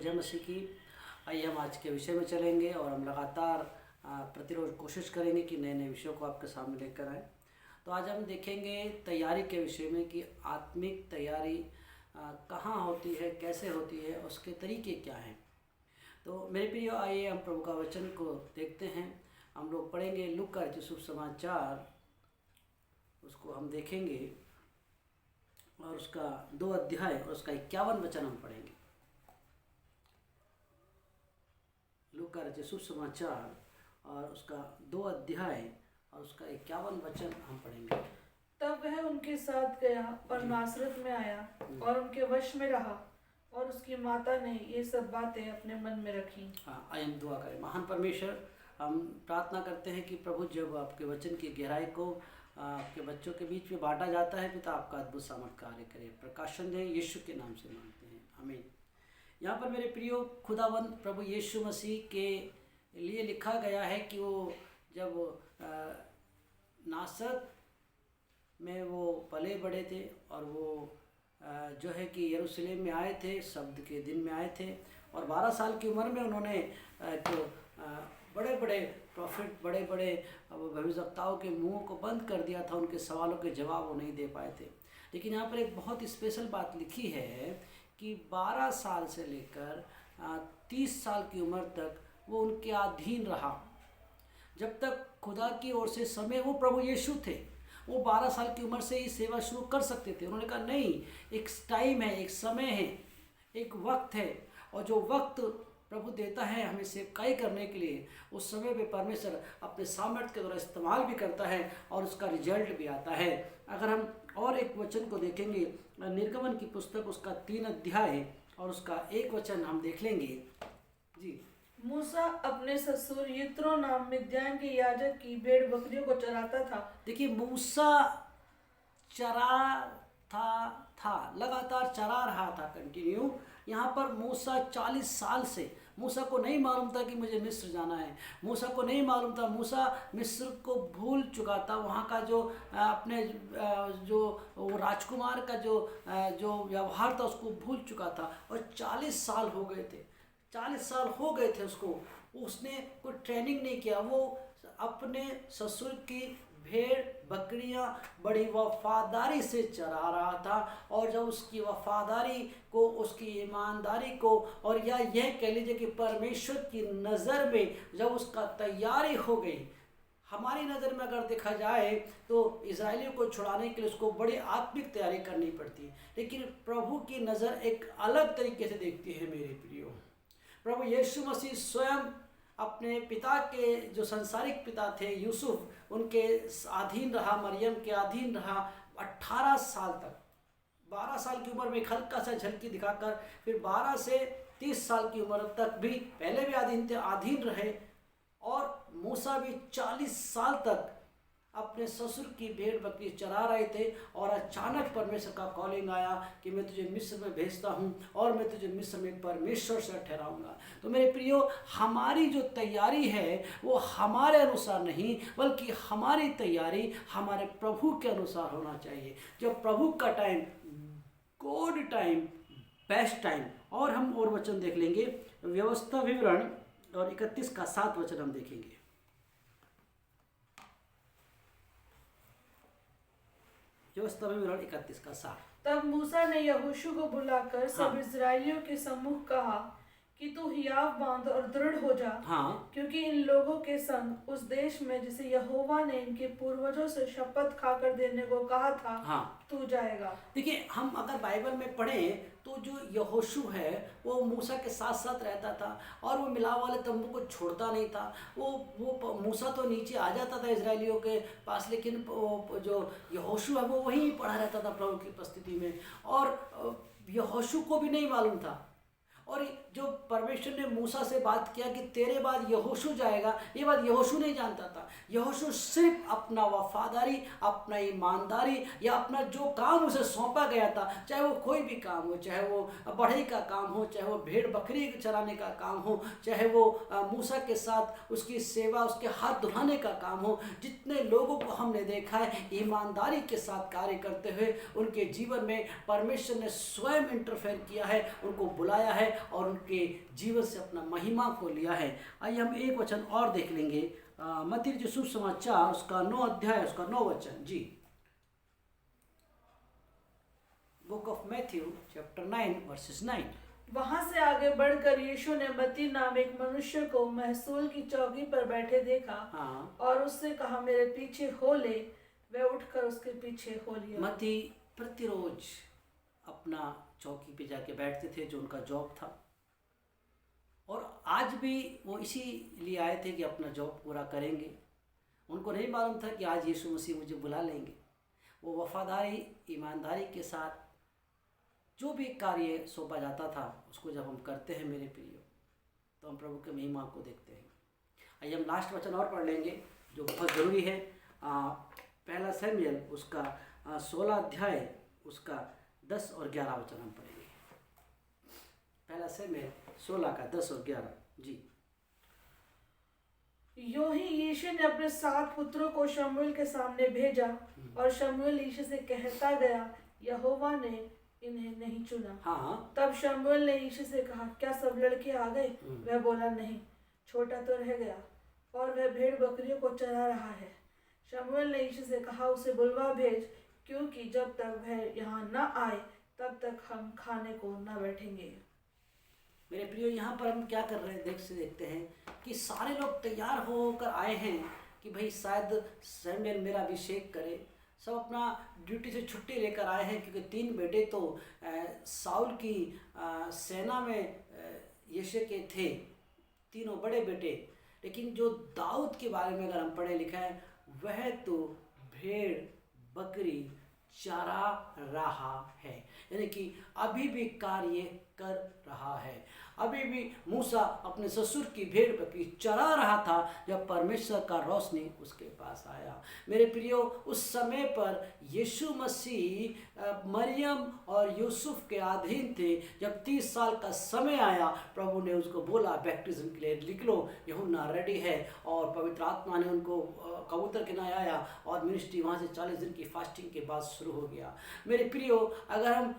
जय मसीह की। आइए हम आज के विषय में चलेंगे और हम लगातार प्रतिरोज कोशिश करेंगे कि नए नए विषयों को आपके सामने लेकर आएँ। तो आज हम देखेंगे तैयारी के विषय में कि आत्मिक तैयारी कहाँ होती है, कैसे होती है, उसके तरीके क्या हैं। तो मेरे प्रिय, आइए हम प्रभु का वचन को देखते हैं। हम लोग पढ़ेंगे लूका रचित शुभ समाचार, उसको हम देखेंगे और उसका 2 अध्याय और उसका 51 वचन हम पढ़ेंगे। लूका रचित शुभ समाचार और उसका 2 अध्याय और उसका 51 वचन हम पढ़ेंगे। तब वह उनके साथ गया और नासरत में आया और उनके वश में रहा, और उसकी माता ने ये सब बातें अपने मन में रखी। हाँ, आइए हम दुआ करें। महान परमेश्वर, हम प्रार्थना करते हैं कि प्रभु जब आपके वचन की गहराई को आपके बच्चों के बीच में बांटा जाता है, पिता आपका अद्भुत सामर्थ कार्य करे, प्रकाशन दें, यीशु के नाम से मांगते हैं, आमीन। यहाँ पर मेरे प्रियो, खुदावंद प्रभु यीशु मसीह के लिए लिखा गया है कि वो जब नासरत में वो पले बड़े थे और वो जो है कि यरूशलेम में आए थे, शब्द के दिन में आए थे, और 12 साल की उम्र में उन्होंने तो बड़े बड़े प्रॉफिट, बड़े बड़े भविष्यवक्ताओं के मुंहों को बंद कर दिया था, उनके सवालों के जवाब वो नहीं दे पाए थे। लेकिन यहाँ पर एक बहुत स्पेशल बात लिखी है कि 12 साल से लेकर 30 साल की उम्र तक वो उनके अधीन रहा। जब तक खुदा की ओर से समय, वो प्रभु यीशु थे, वो 12 साल की उम्र से ही सेवा शुरू कर सकते थे। उन्होंने कहा नहीं, एक टाइम है, एक समय है, एक वक्त है, और जो वक्त प्रभु देता है हमें सेवकाई करने के लिए, उस समय पे परमेश्वर अपने सामर्थ्य के द्वारा इस्तेमाल भी करता है और उसका रिजल्ट भी आता है। अगर हम और एक वचन को देखेंगे, निर्गमन की पुस्तक, उसका 3 अध्याय और उसका 1 वचन हम देख लेंगे जी। मूसा अपने ससुर यित्रो नाम मिद्यान के याजक की भेड़ बकरियों को चराता था। देखिए, मूसा लगातार चरा रहा था, कंटिन्यू। यहाँ पर मूसा 40 साल से, मूसा को नहीं मालूम था कि मुझे मिस्र जाना है, मूसा को नहीं मालूम था, मूसा मिस्र को भूल चुका था, वहाँ का जो अपने जो वो राजकुमार का जो व्यवहार था उसको भूल चुका था। और 40 साल हो गए थे, 40 साल हो गए थे उसने कोई ट्रेनिंग नहीं किया। वो अपने ससुर की भेड़ बकरियां बड़ी वफादारी से चरा रहा था, और जब उसकी वफादारी को, उसकी ईमानदारी को, और या यह कह लीजिए कि परमेश्वर की नज़र में जब उसका तैयारी हो गई, हमारी नज़र में अगर देखा जाए तो इजराइलियों को छुड़ाने के लिए उसको बड़ी आत्मिक तैयारी करनी पड़ती है, लेकिन प्रभु की नज़र एक अलग तरीके से देखती है मेरे प्रियो। प्रभु यीशु मसीह स्वयं अपने पिता के, जो संसारिक पिता थे यूसुफ, उनके अधीन रहा, मरियम के अधीन रहा 18 साल तक। 12 साल की उम्र में एक हल्का सा झलकी दिखाकर फिर 12 से 30 साल की उम्र तक भी पहले भी अधीन रहे, और मूसा भी 40 साल तक अपने ससुर की भेड़ बकरी चरा रहे थे। और अचानक परमेश्वर का कॉलिंग आया कि मैं तुझे मिस्र में भेजता हूँ और मैं तुझे मिस्र में परमेश्वर से ठहराऊंगा। तो मेरे प्रियो, हमारी जो तैयारी है वो हमारे अनुसार नहीं, बल्कि हमारी तैयारी हमारे प्रभु के अनुसार होना चाहिए। जब प्रभु का time, God time, best time. और हम और वचन देख लेंगे, व्यवस्था विवरण और 31 का 7 वचन हम देखेंगे। व्यवस्था विवरण 31 का 7। तब मूसा ने यहोशू को बुलाकर सब इस्राएलियों के सम्मुख कहा कि तू हियाव बांध और दृढ़ हो जा, क्योंकि इन लोगों के संग उस देश में जिसे यहोवा ने इनके पूर्वजों से शपथ खाकर देने को कहा था, तू जाएगा। देखिए, हम अगर बाइबल में पढ़ें तो जो यहोशू है वो मूसा के साथ साथ रहता था, और वो मिलाप वाले तंबू को छोड़ता नहीं था। वो मूसा तो नीचे आ जाता था इजरायलियों के पास, लेकिन जो यहोशू है वो वहीं पड़ा रहता था प्रभु की उपस्थिति में। और यहोशू को भी नहीं मालूम था, और जो परमेश्वर ने मूसा से बात किया कि तेरे बाद यहोशू जाएगा, ये बात यहोशू नहीं जानता था। यहोशू सिर्फ अपना वफादारी, अपना ईमानदारी या अपना जो काम उसे सौंपा गया था, चाहे वो कोई भी काम हो, चाहे वो बढ़ई का काम हो, चाहे वो भेड़ बकरी चराने का काम हो, चाहे वो मूसा के साथ उसकी सेवा, उसके हाथ धुलाने का काम हो, जितने लोगों को हमने देखा है ईमानदारी के साथ कार्य करते हुए उनके जीवन में परमेश्वर ने स्वयं इंटरफेयर किया है, उनको बुलाया है और उनके जीवन से अपना महिमा को लिया है। आइए हम एक वचन और देख लेंगे, मत्ती जो शुभ समाचार उसका 9 अध्याय उसका 9 वचन। जी, book of Matthew chapter 9 verses 9। वहां से आगे बढ़कर यीशु ने मत्ती नाम एक मनुष्य को महसूल की चौकी पर बैठे देखा। और उससे कहा, मेरे पीछे हो ले। वह उठकर उसके पीछे हो लिया। मत्ती प्रतिरोज अपना चौकी पे जाके बैठते थे, जो उनका जॉब था, और आज भी वो इसीलिए आए थे कि अपना जॉब पूरा करेंगे। उनको नहीं मालूम था कि आज यीशु मसीह मुझे बुला लेंगे। वो वफादारी, ईमानदारी के साथ जो भी कार्य सौंपा जाता था उसको जब हम करते हैं मेरे प्रियो, तो हम प्रभु के महिमा को देखते हैं। आइए हम लास्ट वचन और पढ़ लेंगे जो बहुत ज़रूरी है। पहला शमूएल उसका 16 अध्याय उसका 10 और 11 वचन हम पढ़ेंगे। पहला शमूएल 16 का 10 और 11। जी, यूं ही यीशु ने अपने 7 पुत्रों को शमूएल के सामने भेजा, और शमूएल यीशु से कहता गया, यहोवा ने इन्हें नहीं चुना। तब शमूएल ने यीशु से कहा, क्या सब लड़के आ गए? वह बोला, नहीं, छोटा तो रह गया और वह भेड़ बकरियों को चरा रहा है। शमूएल ने यीशु से कहा, उसे बुलवा भेज, क्योंकि जब तक वह यहाँ न आए तब तक हम खाने को न बैठेंगे। मेरे प्रियो, यहाँ पर हम क्या कर रहे हैं देखते हैं कि सारे लोग तैयार होकर आए हैं कि भाई शायद शमूएल मेरा अभिषेक करे। सब अपना ड्यूटी से छुट्टी लेकर आए हैं, क्योंकि 3 बेटे तो साउल की सेना में यिशै के थे, तीनों बड़े बेटे। लेकिन जो दाऊद के बारे में अगर हम पढ़े लिखा है, वह तो भेड़ बकरी चरा रहा है, यानी कि अभी भी कार्य कर रहा है। अभी भी मूसा अपने ससुर की भेड़ बकरी चरा रहा था जब परमेश्वर का रोशनी उसके पास आया। मेरे प्रियो, उस समय पर यीशु मसीह मरियम और यूसुफ के अधीन थे। जब 30 साल का समय आया, प्रभु ने उसको बोला बैप्टिज्म के लिए लिख लो, यूहन्ना रेडी है। और पवित्र आत्मा ने उनको कबूतर के नाम आया और मिनिस्ट्री वहाँ से 40 दिन की फास्टिंग के बाद शुरू हो गया। मेरे प्रियो, अगर हम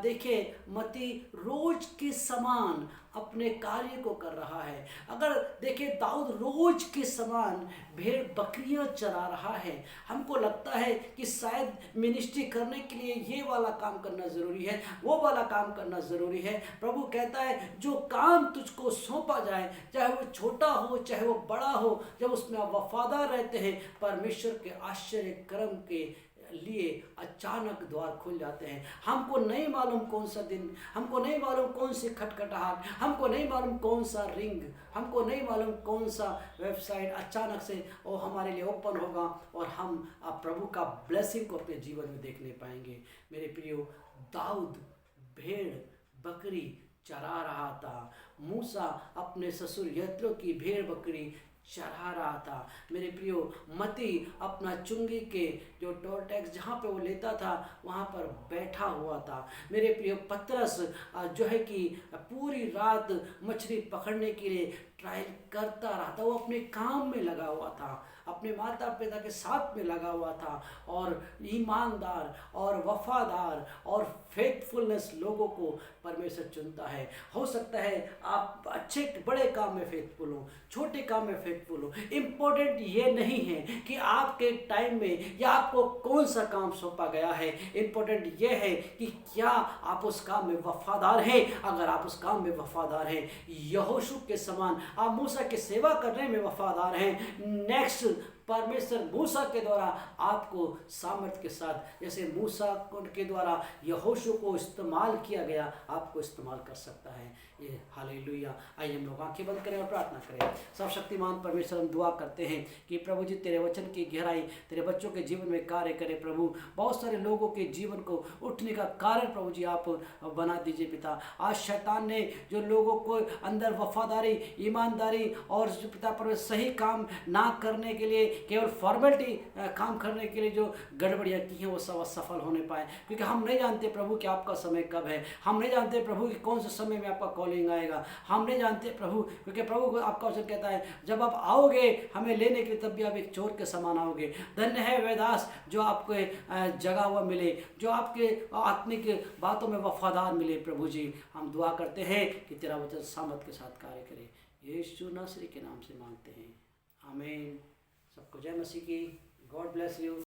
देखें, मत्ती रोज के समान अपने कार्य को कर रहा है। अगर देखें, दाऊद रोज के समान भेड़ बकरियां चरा रहा है। हमको लगता है कि शायद मिनिस्ट्री करने के लिए ये वाला काम करना ज़रूरी है, वो वाला काम करना ज़रूरी है। प्रभु कहता है, जो काम तुझको सौंपा जाए, चाहे वो छोटा हो चाहे वो बड़ा हो, जब उसमें आप वफादार रहते हैं, परमेश्वर के आश्चर्य कर्म के लिए अचानक द्वार खुल जाते हैं। हमको नहीं मालूम कौन सा दिन, हमको नहीं मालूम कौन सी खटखटाहट, हमको नहीं मालूम कौन सा रिंग, हमको नहीं मालूम कौन सा वेबसाइट अचानक से वो हमारे लिए ओपन होगा और हम प्रभु का ब्लेसिंग को अपने जीवन में देखने पाएंगे। मेरे प्रियो, दाऊद भेड़ बकरी चरा रहा था, मूसा अपने ससुर यत्रो की भेड़ बकरी चढ़ा रहा था। मेरे प्रियो, मती अपना चुंगी के जो टोल टैक्स जहाँ पे वो लेता था वहाँ पर बैठा हुआ था। मेरे प्रियो, पतरस जो है कि पूरी रात मछली पकड़ने के लिए ट्रायल करता रहा था। वो अपने काम में लगा हुआ था, अपने माता पिता के साथ में लगा हुआ था, और ईमानदार और वफादार और फेथफुलनेस लोगों को परमेश्वर चुनता है। हो सकता है आप अच्छे बड़े काम में फेथफुल हो, छोटे काम में फेथफुल हो। इम्पोर्टेंट ये नहीं है कि आपके टाइम में या आपको कौन सा काम सौंपा गया है। इम्पोर्टेंट ये है कि क्या आप उस काम में वफादार हैं। अगर आप उस काम में वफादार हैं, यहोशू के समान आप मूसा की सेवा करने में वफादार हैं, नेक्स्ट परमेश्वर मूसा के द्वारा आपको सामर्थ्य के साथ, जैसे मूसा के द्वारा यहोशू को इस्तेमाल किया गया, आपको इस्तेमाल कर सकता है। ये हालेलुया। आइए हम लोग आंखें बंद करें और प्रार्थना करें। सर्वशक्तिमान परमेश्वर, हम दुआ करते हैं कि प्रभु जी तेरे वचन की गहराई तेरे बच्चों के जीवन में कार्य करे प्रभु। बहुत सारे लोगों के जीवन को उठने का कारण प्रभु जी आप बना दीजिए पिता। आज शैतान ने जो लोगों को अंदर वफादारी, ईमानदारी और जो पिता पर सही काम ना करने के लिए, केवल फॉर्मेलिटी काम करने के लिए जो गड़बड़ियाँ की हैं वो सब असफल होने पाए, क्योंकि हम नहीं जानते प्रभु कि आपका समय कब है। हम नहीं जानते प्रभु कि कौन से समय में आपका कॉलिंग आएगा। हम नहीं जानते प्रभु, क्योंकि प्रभु को आपका वचन कहता है जब आप आओगे हमें लेने के लिए तब भी आप एक चोर के समान आओगे। धन्य है वेदास जो आपको जगा हुआ मिले, जो आपके आत्मिक बातों में वफादार मिले प्रभु जी। हम दुआ करते हैं कि तेरा वचन सामर्थ के साथ कार्य करे। यीशु नासरी के नाम से मांगते हैं, आमीन। सबको जय मसीह की। God bless you.